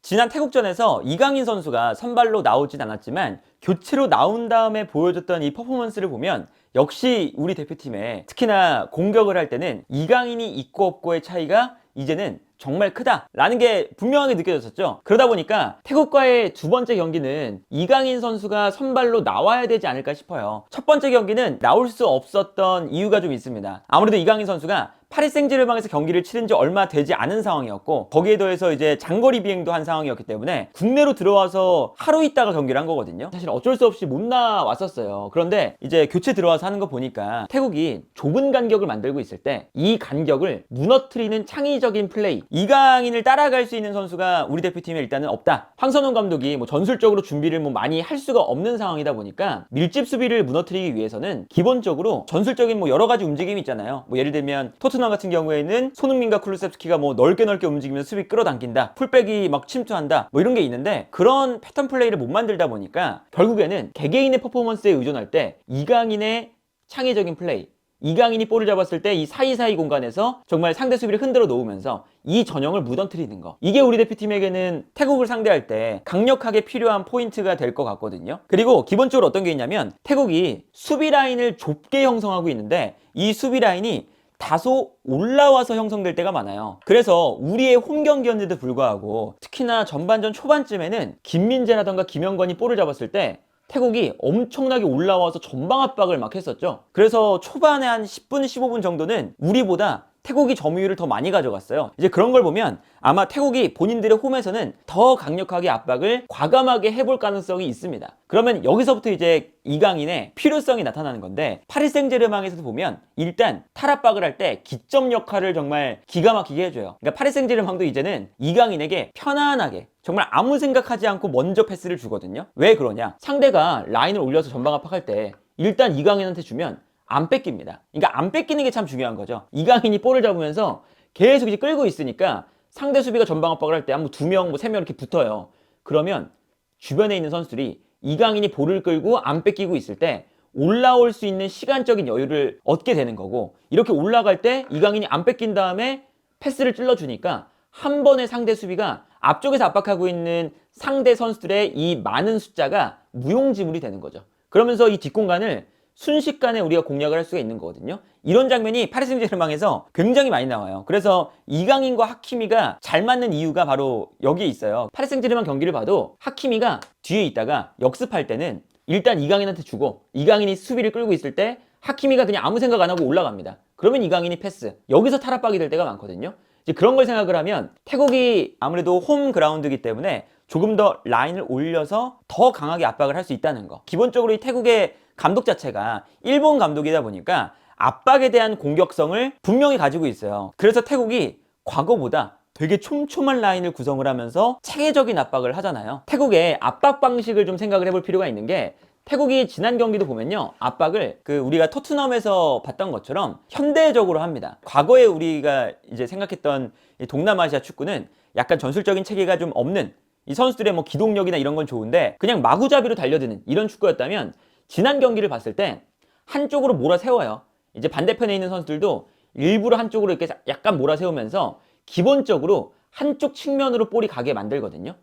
지난 태국전에서 이강인 선수가 선발로 나오진 않았지만 교체로 나온 다음에 보여줬던 이 퍼포먼스를 보면 역시 우리 대표팀에 특히나 공격을 할 때는 이강인이 있고 없고의 차이가 이제는 정말 크다라는 게 분명하게 느껴졌었죠. 그러다 보니까 태국과의 두 번째 경기는 이강인 선수가 선발로 나와야 되지 않을까 싶어요. 첫 번째 경기는 나올 수 없었던 이유가 좀 있습니다. 아무래도 이강인 선수가 파리 생제르맹에서 경기를 치른 지 얼마 되지 않은 상황이었고, 거기에 더해서 이제 장거리 비행도 한 상황이었기 때문에 국내로 들어와서 하루 있다가 경기를 한 거거든요. 사실 어쩔 수 없이 못 나왔었어요. 그런데 이제 교체 들어와서 하는 거 보니까 태국이 좁은 간격을 만들고 있을 때 이 간격을 무너뜨리는 창의적인 플레이, 이강인을 따라갈 수 있는 선수가 우리 대표팀에 일단은 없다. 황선홍 감독이 뭐 전술적으로 준비를 뭐 많이 할 수가 없는 상황이다 보니까 밀집 수비를 무너뜨리기 위해서는 기본적으로 전술적인 뭐 여러 가지 움직임이 있잖아요. 뭐 예를 들면 토트넘 같은 경우에는 손흥민과 쿨루셉스키가 뭐 넓게 움직이면서 수비 끌어당긴다, 풀백이 막 침투한다, 뭐 이런 게 있는데, 그런 패턴 플레이를 못 만들다 보니까 결국에는 개개인의 퍼포먼스에 의존할 때 이강인의 창의적인 플레이, 이강인이 볼을 잡았을 때 이 사이사이 공간에서 정말 상대 수비를 흔들어 놓으면서 이 전형을 무너뜨리는 거, 이게 우리 대표팀에게는 태국을 상대할 때 강력하게 필요한 포인트가 될 것 같거든요. 그리고 기본적으로 어떤 게 있냐면, 태국이 수비 라인을 좁게 형성하고 있는데 이 수비 라인이 다소 올라와서 형성될 때가 많아요. 그래서 우리의 홈 경기였는데도 불구하고 특히나 전반전 초반쯤에는 김민재라던가 김영건이 볼을 잡았을 때 태국이 엄청나게 올라와서 전방 압박을 막 했었죠. 그래서 초반에 한 10분, 15분 정도는 우리보다 태국이 점유율을 더 많이 가져갔어요. 이제 그런 걸 보면 아마 태국이 본인들의 홈에서는 더 강력하게 압박을 과감하게 해볼 가능성이 있습니다. 그러면 여기서부터 이제 이강인의 필요성이 나타나는 건데, 파리 생제르맹에서도 보면 일단 탈압박을 할 때 기점 역할을 정말 기가 막히게 해줘요. 그러니까 파리 생제르맹도 이제는 이강인에게 편안하게 정말 아무 생각하지 않고 먼저 패스를 주거든요. 왜 그러냐? 상대가 라인을 올려서 전방 압박할 때 일단 이강인한테 주면 안 뺏깁니다. 그러니까 안 뺏기는 게 참 중요한 거죠. 이강인이 볼을 잡으면서 계속 이제 끌고 있으니까 상대 수비가 전방 압박을 할 때 한 2명, 3명 이렇게 붙어요. 그러면 주변에 있는 선수들이 이강인이 볼을 끌고 안 뺏기고 있을 때 올라올 수 있는 시간적인 여유를 얻게 되는 거고, 이렇게 올라갈 때 이강인이 안 뺏긴 다음에 패스를 찔러주니까 한 번에 상대 수비가 앞쪽에서 압박하고 있는 상대 선수들의 이 많은 숫자가 무용지물이 되는 거죠. 그러면서 이 뒷공간을 순식간에 우리가 공략을 할 수가 있는 거거든요. 이런 장면이 파리 생제르맹에서 굉장히 많이 나와요. 그래서 이강인과 하키미가 잘 맞는 이유가 바로 여기에 있어요. 파리 생제르맹 경기를 봐도 하키미가 뒤에 있다가 역습할 때는 일단 이강인한테 주고, 이강인이 수비를 끌고 있을 때 하키미가 그냥 아무 생각 안 하고 올라갑니다. 그러면 이강인이 패스, 여기서 탈압박이 될 때가 많거든요. 이제 그런 걸 생각을 하면 태국이 아무래도 홈 그라운드이기 때문에 조금 더 라인을 올려서 더 강하게 압박을 할 수 있다는 거. 기본적으로 이 태국의 감독 자체가 일본 감독이다 보니까 압박에 대한 공격성을 분명히 가지고 있어요. 그래서 태국이 과거보다 되게 촘촘한 라인을 구성을 하면서 체계적인 압박을 하잖아요. 태국의 압박 방식을 좀 생각을 해볼 필요가 있는 게, 태국이 지난 경기도 보면요, 압박을 우리가 토트넘에서 봤던 것처럼 현대적으로 합니다. 과거에 우리가 이제 생각했던 이 동남아시아 축구는 약간 전술적인 체계가 좀 없는, 이 선수들의 뭐 기동력이나 이런 건 좋은데 그냥 마구잡이로 달려드는 이런 축구였다면, 지난 경기를 봤을 때 한쪽으로 몰아세워요. 이제 반대편에 있는 선수들도 일부러 한쪽으로 이렇게 약간 몰아세우면서 기본적으로 한쪽 측면으로 볼이 가게 만들거든요.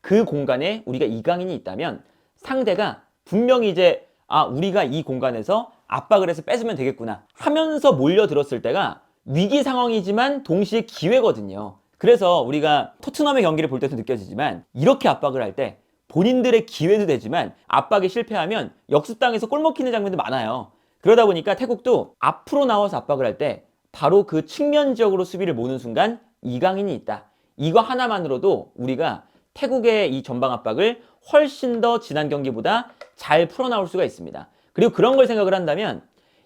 그 공간에 우리가 이강인이 있다면 상대가 분명히 이제 우리가 이 공간에서 압박을 해서 뺏으면 되겠구나 하면서 몰려들었을 때가 위기 상황이지만 동시에 기회거든요. 그래서 우리가 토트넘의 경기를 볼 때도 느껴지지만, 이렇게 압박을 할 때 본인들의 기회도 되지만 압박에 실패하면 역습당해서 골 먹히는 장면도 많아요. 그러다 보니까 태국도 앞으로 나와서 압박을 할 때 바로 그 측면 지역으로 수비를 모는 순간 이강인이 있다, 이거 하나만으로도 우리가 태국의 이 전방 압박을 훨씬 더 지난 경기보다 잘 풀어나올 수가 있습니다. 그리고 그런 걸 생각을 한다면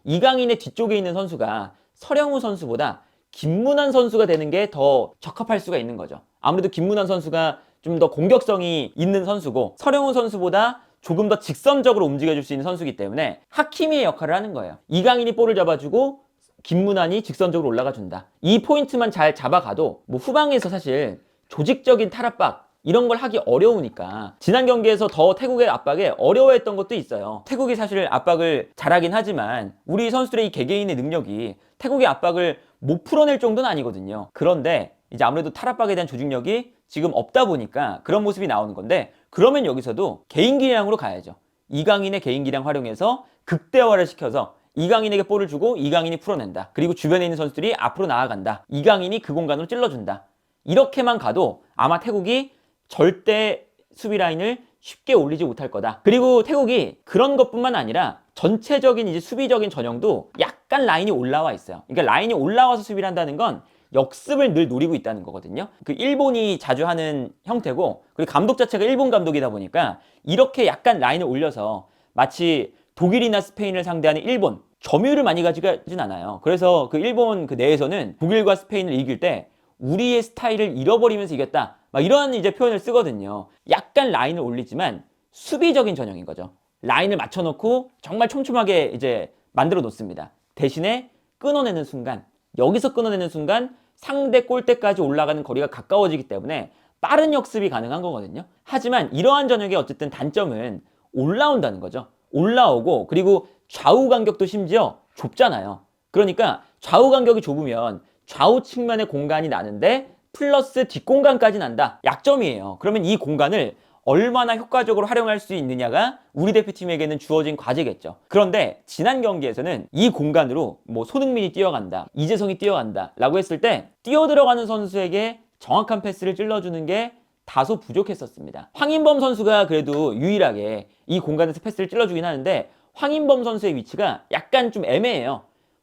이강인의 뒤쪽에 있는 선수가 서령우 선수보다 김문환 선수가 되는 게 더 적합할 수가 있는 거죠. 아무래도 김문환 선수가 좀 더 공격성이 있는 선수고, 서령우 선수보다 조금 더 직선적으로 움직여줄 수 있는 선수이기 때문에 하키미의 역할을 하는 거예요. 이강인이 볼을 잡아주고 김문환이 직선적으로 올라가 준다. 이 포인트만 잘 잡아가도 뭐 후방에서 사실 조직적인 탈압박 이런 걸 하기 어려우니까 지난 경기에서 더 태국의 압박에 어려워했던 것도 있어요. 태국이 사실 압박을 잘하긴 하지만 우리 선수들의 이 개개인의 능력이 태국의 압박을 못 풀어낼 정도는 아니거든요. 그런데 이제 아무래도 탈압박에 대한 조직력이 지금 없다 보니까 그런 모습이 나오는 건데, 그러면 여기서도 개인기량으로 가야죠. 이강인의 개인기량 활용해서 극대화를 시켜서 이강인에게 볼을 주고 이강인이 풀어낸다. 그리고 주변에 있는 선수들이 앞으로 나아간다. 이강인이 그 공간으로 찔러준다. 이렇게만 가도 아마 태국이 절대 수비 라인을 쉽게 올리지 못할 거다. 그리고 태국이 그런 것뿐만 아니라 전체적인 이제 수비적인 전형도 약간 라인이 올라와 있어요. 그러니까 라인이 올라와서 수비를 한다는 건 역습을 늘 노리고 있다는 거거든요. 그 일본이 자주 하는 형태고, 그리고 감독 자체가 일본 감독이다 보니까 이렇게 약간 라인을 올려서 마치 독일이나 스페인을 상대하는 일본, 점유율을 많이 가지진 않아요. 그래서 그 일본 그 내에서는 독일과 스페인을 이길 때 우리의 스타일을 잃어버리면서 이겼다, 막 이런 이제 표현을 쓰거든요. 약간 라인을 올리지만 수비적인 전형인 거죠. 라인을 맞춰놓고 정말 촘촘하게 이제 만들어 놓습니다. 대신에 끊어내는 순간, 여기서 끊어내는 순간 상대 골대까지 올라가는 거리가 가까워지기 때문에 빠른 역습이 가능한 거거든요. 하지만 이러한 전형의 어쨌든 단점은 올라온다는 거죠. 올라오고, 그리고 좌우 간격도 심지어 좁잖아요. 그러니까 좌우 간격이 좁으면 좌우 측면의 공간이 나는데 플러스 뒷공간까지 난다. 약점이에요. 그러면 이 공간을 얼마나 효과적으로 활용할 수 있느냐가 우리 대표팀에게는 주어진 과제겠죠. 그런데 지난 경기에서는 이 공간으로 뭐 손흥민이 뛰어간다, 이재성이 뛰어간다 라고 했을 때 뛰어들어가는 선수에게 정확한 패스를 찔러주는 게 다소 부족했었습니다. 황인범 선수가 그래도 유일하게 이 공간에서 패스를 찔러주긴 하는데, 황인범 선수의 위치가 약간 좀 애매해요.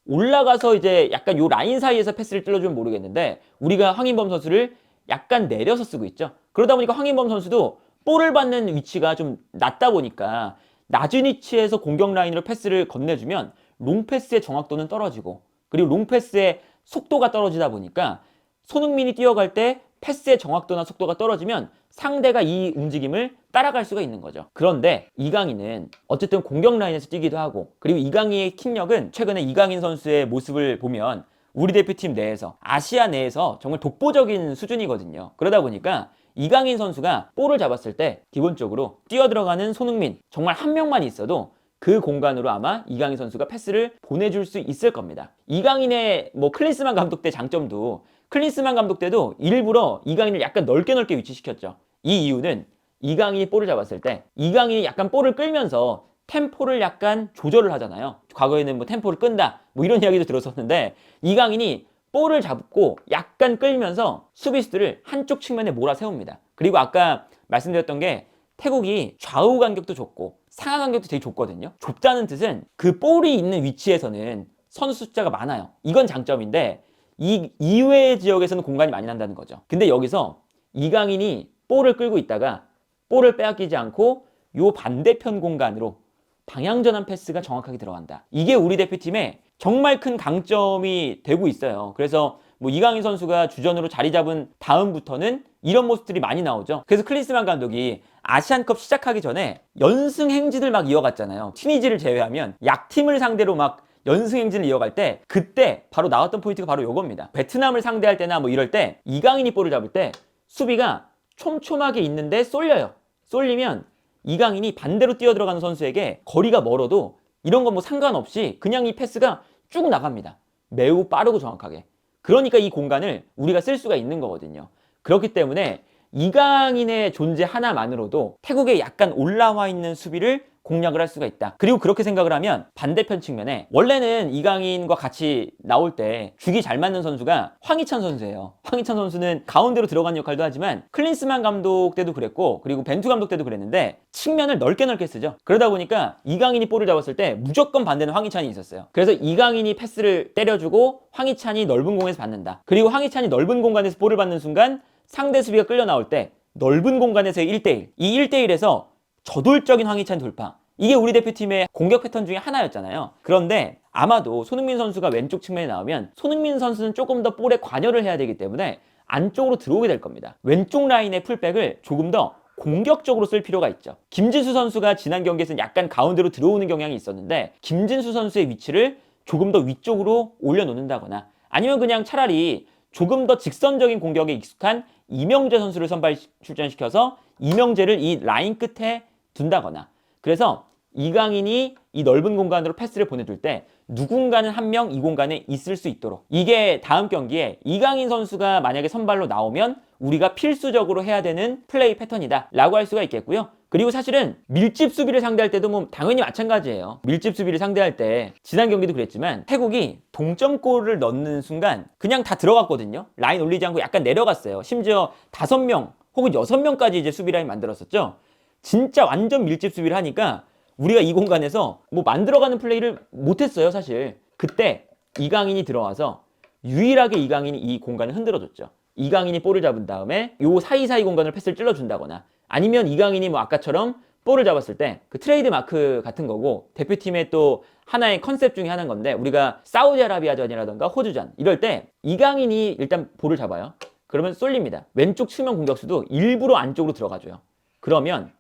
올라가서 이제 약간 요 라인 사이에서 패스를 찔러주면 모르겠는데, 우리가 황인범 선수를 약간 내려서 쓰고 있죠. 그러다 보니까 황인범 선수도 볼을 받는 위치가 좀 낮다 보니까 낮은 위치에서 공격 라인으로 패스를 건네주면 롱패스의 정확도는 떨어지고, 그리고 롱패스의 속도가 떨어지다 보니까 손흥민이 뛰어갈 때 패스의 정확도나 속도가 떨어지면 상대가 이 움직임을 따라갈 수가 있는 거죠. 그런데 이강인은 어쨌든 공격 라인에서 뛰기도 하고, 그리고 이강인의 킥력은 최근에 이강인 선수의 모습을 보면 우리 대표팀 내에서, 아시아 내에서 정말 독보적인 수준이거든요. 그러다 보니까 이강인 선수가 볼을 잡았을 때 기본적으로 뛰어들어가는 손흥민 정말 한 명만 있어도 그 공간으로 아마 이강인 선수가 패스를 보내줄 수 있을 겁니다. 이강인의 뭐 클린스만 감독 때 장점도, 클린스만 감독 때도 일부러 이강인을 약간 넓게 위치시켰죠. 이 이유는 이강인이 볼을 잡았을 때 이강인이 약간 볼을 끌면서 템포를 약간 조절을 하잖아요. 과거에는 뭐 템포를 끈다 뭐 이런 이야기도 들었었는데, 이강인이 볼을 잡고 약간 끌면서 수비수들을 한쪽 측면에 몰아세웁니다. 그리고 아까 말씀드렸던 게 태국이 좌우 간격도 좁고 상하 간격도 되게 좁거든요. 좁다는 뜻은 그 볼이 있는 위치에서는 선수 숫자가 많아요. 이건 장점인데 이 이외의 지역에서는 공간이 많이 난다는 거죠. 근데 여기서 이강인이 볼을 끌고 있다가 볼을 빼앗기지 않고 요 반대편 공간으로 방향전환 패스가 정확하게 들어간다. 이게 우리 대표팀의 정말 큰 강점이 되고 있어요. 그래서 뭐 이강인 선수가 주전으로 자리 잡은 다음부터는 이런 모습들이 많이 나오죠. 그래서 클린스만 감독이 아시안컵 시작하기 전에 연승 행진을 막 이어갔잖아요. 튀니지를 제외하면 약팀을 상대로 막 연승 행진을 이어갈 때, 그때 바로 나왔던 포인트가 바로 요겁니다. 베트남을 상대할 때나 뭐 이럴 때 이강인이 볼을 잡을 때 수비가 촘촘하게 있는데 쏠려요. 쏠리면 이강인이 반대로 뛰어들어가는 선수에게 거리가 멀어도 이런 건 뭐 상관없이 그냥 이 패스가 쭉 나갑니다. 매우 빠르고 정확하게. 그러니까 이 공간을 우리가 쓸 수가 있는 거거든요. 그렇기 때문에 이강인의 존재 하나만으로도 태국의 약간 올라와 있는 수비를 공략을 할 수가 있다. 그리고 그렇게 생각을 하면 반대편 측면에 원래는 이강인과 같이 나올 때 죽이 잘 맞는 선수가 황희찬 선수예요. 황희찬 선수는 가운데로 들어가는 역할도 하지만 클린스만 감독 때도 그랬고, 그리고 벤투 감독 때도 그랬는데 측면을 넓게 쓰죠. 그러다 보니까 이강인이 볼을 잡았을 때 무조건 반대는 황희찬이 있었어요. 그래서 이강인이 패스를 때려주고 황희찬이 넓은 공에서 받는다. 그리고 황희찬이 넓은 공간에서 볼을 받는 순간 상대 수비가 끌려 나올 때 넓은 공간에서의 1대1, 이 1대1에서 저돌적인 황희찬 돌파, 이게 우리 대표팀의 공격 패턴 중에 하나였잖아요. 그런데 아마도 손흥민 선수가 왼쪽 측면에 나오면 손흥민 선수는 조금 더 볼에 관여를 해야 되기 때문에 안쪽으로 들어오게 될 겁니다. 왼쪽 라인의 풀백을 조금 더 공격적으로 쓸 필요가 있죠. 김진수 선수가 지난 경기에서는 약간 가운데로 들어오는 경향이 있었는데, 김진수 선수의 위치를 조금 더 위쪽으로 올려놓는다거나, 아니면 그냥 차라리 조금 더 직선적인 공격에 익숙한 이명재 선수를 선발 출전시켜서 이명재를 이 라인 끝에 둔다거나, 그래서 이강인이 이 넓은 공간으로 패스를 보내줄 때 누군가는 한 명 이 공간에 있을 수 있도록. 이게 다음 경기에 이강인 선수가 만약에 선발로 나오면 우리가 필수적으로 해야 되는 플레이 패턴이다 라고 할 수가 있겠고요. 그리고 사실은 밀집 수비를 상대할 때도 뭐 당연히 마찬가지예요. 밀집 수비를 상대할 때 지난 경기도 그랬지만 태국이 동점골을 넣는 순간 그냥 다 들어갔거든요. 라인 올리지 않고 약간 내려갔어요. 심지어 5명 혹은 6명까지 이제 수비 라인 만들었었죠. 진짜 완전 밀집 수비를 하니까 우리가 이 공간에서 뭐 만들어가는 플레이를 못했어요, 사실. 그때 이강인이 들어와서 유일하게 이강인이 이 공간을 흔들어줬죠. 이강인이 볼을 잡은 다음에 요 사이사이 공간을 패스를 찔러준다거나 아니면 이강인이 뭐 아까처럼 볼을 잡았을 때 그 트레이드 마크 같은 거고 대표팀의 또 하나의 컨셉 중에 하나인 건데 우리가 사우디아라비아전이라던가 호주전 이럴 때 이강인이 일단 볼을 잡아요. 그러면 쏠립니다. 왼쪽 측면 공격수도 일부러 안쪽으로 들어가줘요. 그러면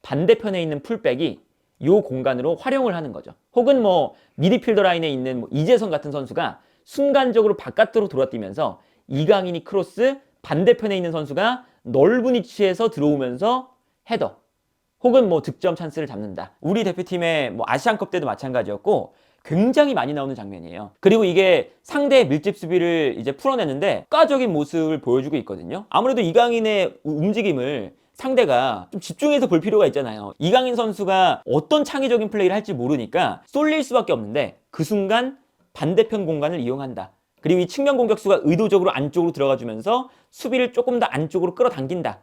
반대편에 있는 풀백이 요 공간으로 활용을 하는 거죠. 혹은 뭐 미드필더 라인에 있는 뭐 이재성 같은 선수가 순간적으로 바깥으로 돌아뛰면서 이강인이 크로스, 반대편에 있는 선수가 넓은 위치에서 들어오면서 헤더 혹은 뭐 득점 찬스를 잡는다. 우리 대표팀의 뭐 아시안컵 때도 마찬가지였고 굉장히 많이 나오는 장면이에요. 그리고 이게 상대의 밀집 수비를 이제 풀어내는데 효과적인 모습을 보여주고 있거든요. 아무래도 이강인의 움직임을 상대가 좀 집중해서 볼 필요가 있잖아요. 이강인 선수가 어떤 창의적인 플레이를 할지 모르니까 쏠릴 수밖에 없는데 그 순간 반대편 공간을 이용한다. 그리고 이 측면 공격수가 의도적으로 안쪽으로 들어가주면서 수비를 조금 더 안쪽으로 끌어당긴다.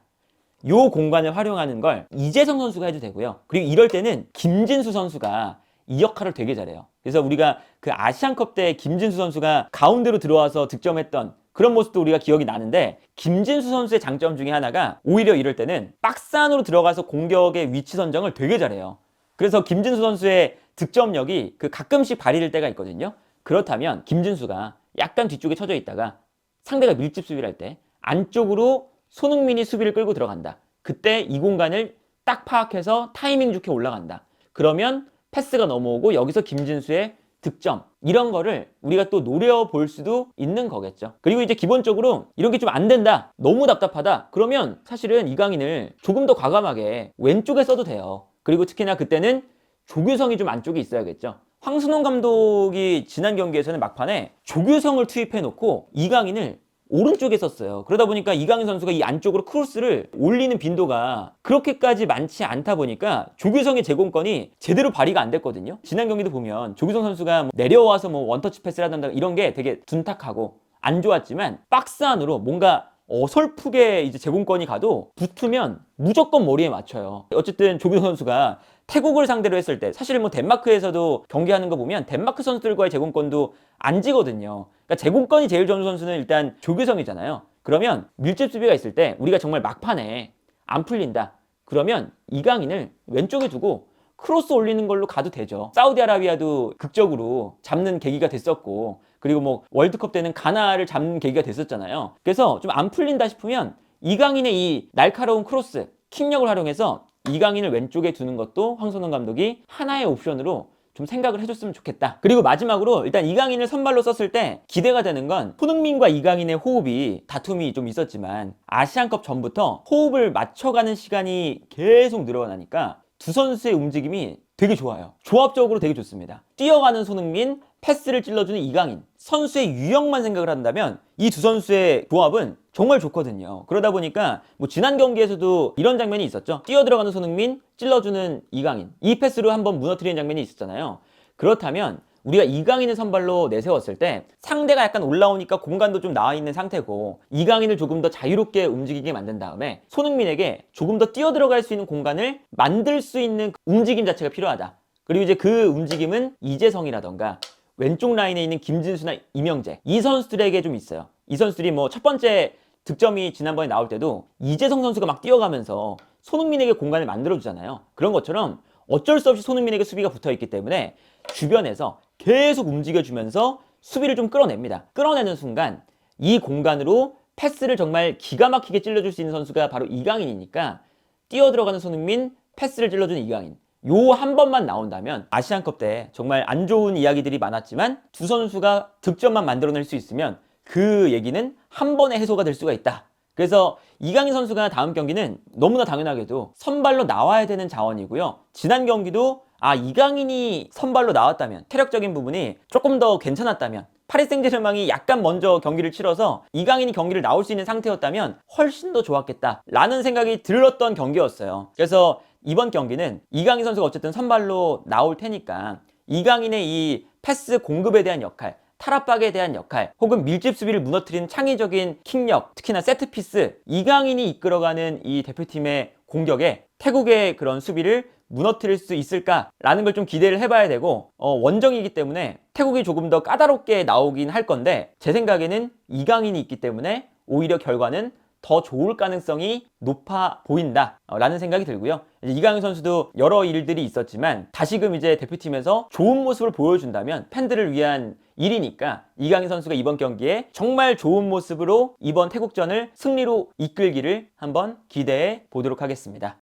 요 공간을 활용하는 걸 이재성 선수가 해도 되고요. 그리고 이럴 때는 김진수 선수가 이 역할을 되게 잘해요. 그래서 우리가 그 아시안컵 때 김진수 선수가 가운데로 들어와서 득점했던 그런 모습도 우리가 기억이 나는데 김진수 선수의 장점 중에 하나가 오히려 이럴 때는 박스 안으로 들어가서 공격의 위치 선정을 되게 잘해요. 그래서 김진수 선수의 득점력이 그 가끔씩 발휘될 때가 있거든요. 그렇다면 김진수가 약간 뒤쪽에 쳐져 있다가 상대가 밀집 수비를 할 때 안쪽으로 손흥민이 수비를 끌고 들어간다. 그때 이 공간을 딱 파악해서 타이밍 좋게 올라간다. 그러면 패스가 넘어오고 여기서 김진수의 득점 이런 거를 우리가 또 노려볼 수도 있는 거겠죠. 그리고 이제 기본적으로 이런 게 좀 안 된다, 너무 답답하다 그러면 사실은 이강인을 조금 더 과감하게 왼쪽에 써도 돼요. 그리고 특히나 그때는 조규성이 좀 안쪽에 있어야겠죠. 황순홍 감독이 지난 경기에서는 막판에 조규성을 투입해 놓고 이강인을 오른쪽에 썼어요. 그러다 보니까 이강인 선수가 이 안쪽으로 크로스를 올리는 빈도가 그렇게까지 많지 않다 보니까 조규성의 제공권이 제대로 발휘가 안 됐거든요. 지난 경기도 보면 조규성 선수가 뭐 내려와서 뭐 원터치 패스를 하던가 이런 게 되게 둔탁하고 안 좋았지만 박스 안으로 뭔가 어설프게 이제 제공권이 가도 붙으면 무조건 머리에 맞춰요. 어쨌든 조규성 선수가 태국을 상대로 했을 때 사실 뭐 덴마크에서도 경기하는 거 보면 덴마크 선수들과의 제공권도 안 지거든요. 그러니까 제공권이 제일 좋은 선수는 일단 조규성이잖아요. 그러면 밀집 수비가 있을 때 우리가 정말 막판에 안 풀린다. 그러면 이강인을 왼쪽에 두고 크로스 올리는 걸로 가도 되죠. 사우디아라비아도 극적으로 잡는 계기가 됐었고 그리고 뭐 월드컵 때는 가나를 잡는 계기가 됐었잖아요. 그래서 좀 안 풀린다 싶으면 이강인의 이 날카로운 크로스, 킥력을 활용해서 이강인을 왼쪽에 두는 것도 황선홍 감독이 하나의 옵션으로 좀 생각을 해줬으면 좋겠다. 그리고 마지막으로 일단 이강인을 선발로 썼을 때 기대가 되는 건 손흥민과 이강인의 호흡이 다툼이 좀 있었지만 아시안컵 전부터 호흡을 맞춰가는 시간이 계속 늘어나니까 두 선수의 움직임이 되게 좋아요. 조합적으로 되게 좋습니다. 뛰어가는 손흥민, 패스를 찔러주는 이강인. 선수의 유형만 생각을 한다면 이 두 선수의 조합은 정말 좋거든요. 그러다 보니까 뭐 지난 경기에서도 이런 장면이 있었죠. 뛰어들어가는 손흥민, 찔러주는 이강인. 이 패스로 한번 무너뜨리는 장면이 있었잖아요. 그렇다면 우리가 이강인을 선발로 내세웠을 때 상대가 약간 올라오니까 공간도 좀 나와 있는 상태고 이강인을 조금 더 자유롭게 움직이게 만든 다음에 손흥민에게 조금 더 뛰어들어갈 수 있는 공간을 만들 수 있는 움직임 자체가 필요하다. 그리고 이제 그 움직임은 이재성이라던가 왼쪽 라인에 있는 김진수나 이명재 이 선수들에게 좀 있어요. 이 선수들이 뭐 첫 번째 득점이 지난번에 나올 때도 이재성 선수가 막 뛰어가면서 손흥민에게 공간을 만들어주잖아요. 그런 것처럼 어쩔 수 없이 손흥민에게 수비가 붙어있기 때문에 주변에서 계속 움직여주면서 수비를 좀 끌어냅니다. 끌어내는 순간 이 공간으로 패스를 정말 기가 막히게 찔러줄 수 있는 선수가 바로 이강인이니까 뛰어들어가는 손흥민, 패스를 찔러주는 이강인 요 한 번만 나온다면 아시안컵 때 정말 안 좋은 이야기들이 많았지만 두 선수가 득점만 만들어낼 수 있으면 그 얘기는 한 번에 해소가 될 수가 있다. 그래서 이강인 선수가 다음 경기는 너무나 당연하게도 선발로 나와야 되는 자원이고요. 지난 경기도 아, 이강인이 선발로 나왔다면, 체력적인 부분이 조금 더 괜찮았다면, 파리 생제르맹이 약간 먼저 경기를 치러서 이강인이 경기를 나올 수 있는 상태였다면 훨씬 더 좋았겠다 라는 생각이 들었던 경기였어요. 그래서 이번 경기는 이강인 선수가 어쨌든 선발로 나올 테니까 이강인의 이 패스 공급에 대한 역할, 탈압박에 대한 역할, 혹은 밀집 수비를 무너뜨리는 창의적인 킥력, 특히나 세트피스, 이강인이 이끌어가는 이 대표팀의 공격에 태국의 그런 수비를 무너뜨릴 수 있을까라는 걸 좀 기대를 해봐야 되고, 원정이기 때문에 태국이 조금 더 까다롭게 나오긴 할 건데, 제 생각에는 이강인이 있기 때문에 오히려 결과는 더 좋을 가능성이 높아 보인다 라는 생각이 들고요. 이강인 선수도 여러 일들이 있었지만 다시금 이제 대표팀에서 좋은 모습을 보여준다면 팬들을 위한 일이니까 이강인 선수가 이번 경기에 정말 좋은 모습으로 이번 태국전을 승리로 이끌기를 한번 기대해 보도록 하겠습니다.